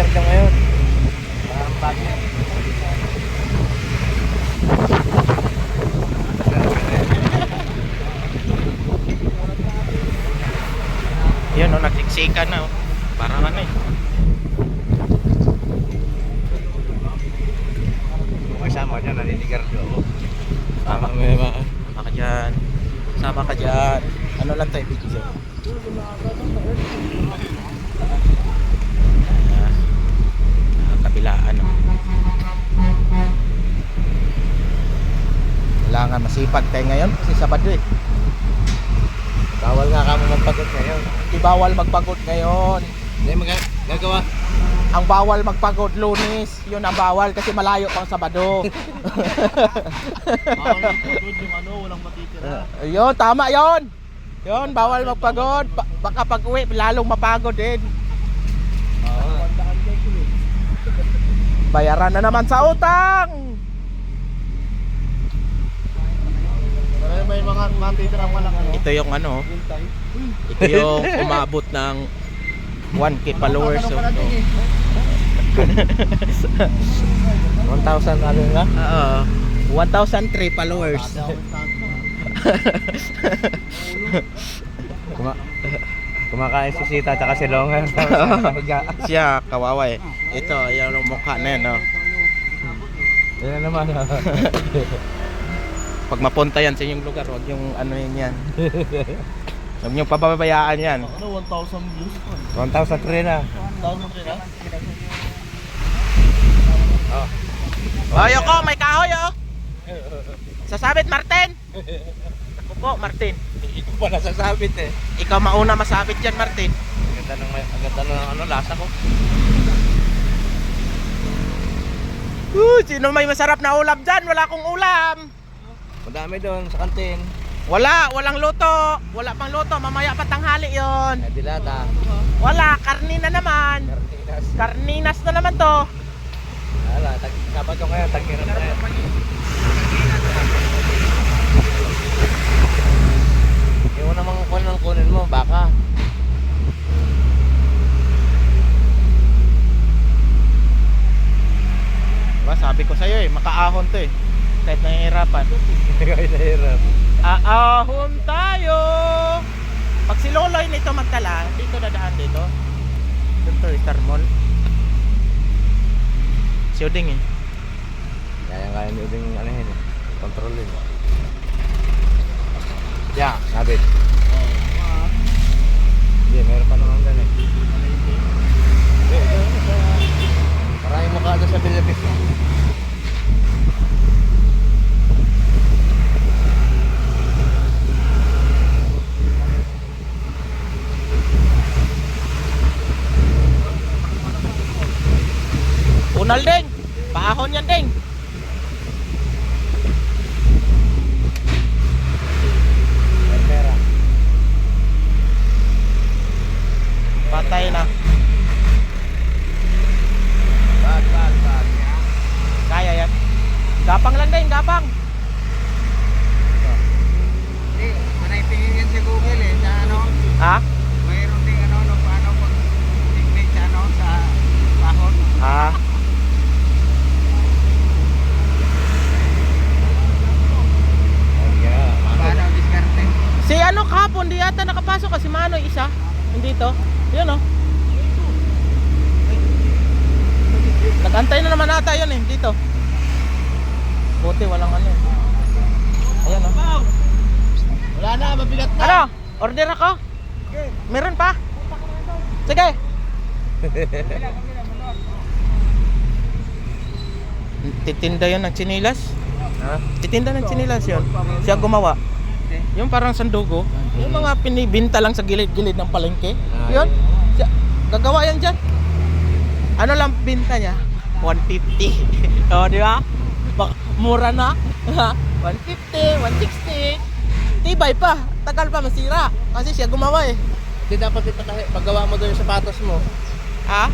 Ricardo ngayon. Parang bagay. Yun, oh, nagsiksikan na, oh. Parang ano, eh. Kung sama ka dyan, naninigardo ako. Sama ka dyan. Sama ka dyan. Ano lang tayo, video. Kabilaan, oh. Kailangan masipag tayo ngayon kasi Sabado, eh. Bawal nga kamo magpagod ngayon. Di bawal magpagod ngayon. Hindi magagawa. Ang bawal magpagod Lunes. Yun ang bawal kasi malayo pang Sabado. Bawal magpagod yung ano, walang matitira. Yun, tama yun. Yun, bawal magpagod. Baka pag uwi, lalong mapagod din. Bayaran na naman sa utang. May mga matitira mga ano. Ito yung ano. Ito yung umabot ng 1K followers. So, 1,000 ano nga? 1,003 followers. Kumakain si Sita at si Longa. Siya, kawawa, eh. Ito, yung mukha na yun, no? Yan naman. Pag mapunta yan sa inyong lugar, huwag yung ano yun yan. Huwag niyong pababayaan yan. Ano, 1,000 views? 1,003 na. 1,000 na? Oh, Yoko, may kahoy, oh. Sasabit, Martin. Ako po, Martin. Hindi ko pa nasasabit eh. Ikaw mauna masabit yan, Martin. Ang ganda ng ano, lasa ko. Sino may masarap na ulam dyan? Wala akong ulam. Madami doon sa kantin. Walang luto. Wala pang luto, mamaya pa tanghali yon. Dilata. Wala, karni na naman. Karninas. Karninas na naman to. Wala, sabat ko ngayon, tagkiran na yan. Yung namang kunin mo, baka. Diba, sabi ko sa'yo, eh, makaahon to, eh. Kahit nahihirapan. Kahit nahirap. Aahon tayo. Pag si Loloy nito magtala, dito dadaan dito. Dito, Star Mall. Si Uding, eh. Kaya nyo din anahin eh. Kontrolin. Yeah, nabit. Hindi, meron pa naman ganun eh. Maraming mukha doon sa Philippines. Unal ding. Paahon yan ding. Pera. Patay na. Bag. Kaya yan. Gapang lang ding, gapang. Hindi, manay-tingin yan sa Google eh. Sa ano, Ha? mayroon ding ano, paano pag tingin sa ano, sa pahon. Ha? Paano diskarte? Si ano kahapon, di yata nakapasok kasi Manoy isa. Hindi to. Yun, oh. Nag-antay na naman ata yun, eh. Dito. Buti, walang ano, eh. Ayan, oh. Wala na, mabigat na. Ano? Order ako? Meron pa? Sige. Titinda yun ng chinilas. Ha? Titinda ng chinilas yun. Siya gumawa. Yung parang sandugo. Yung mga pinibinta lang sa gilid-gilid ng palengke. Yun. Siya, gagawa yan dyan. Ano lang binta niya? 150. O, di ba? Mura na. 150, 160. Tibay pa. Tagal pa masira. Kasi siya gumawa, eh. Hindi dapat ito kasi paggawa mo doon yung sapatos mo. Ha?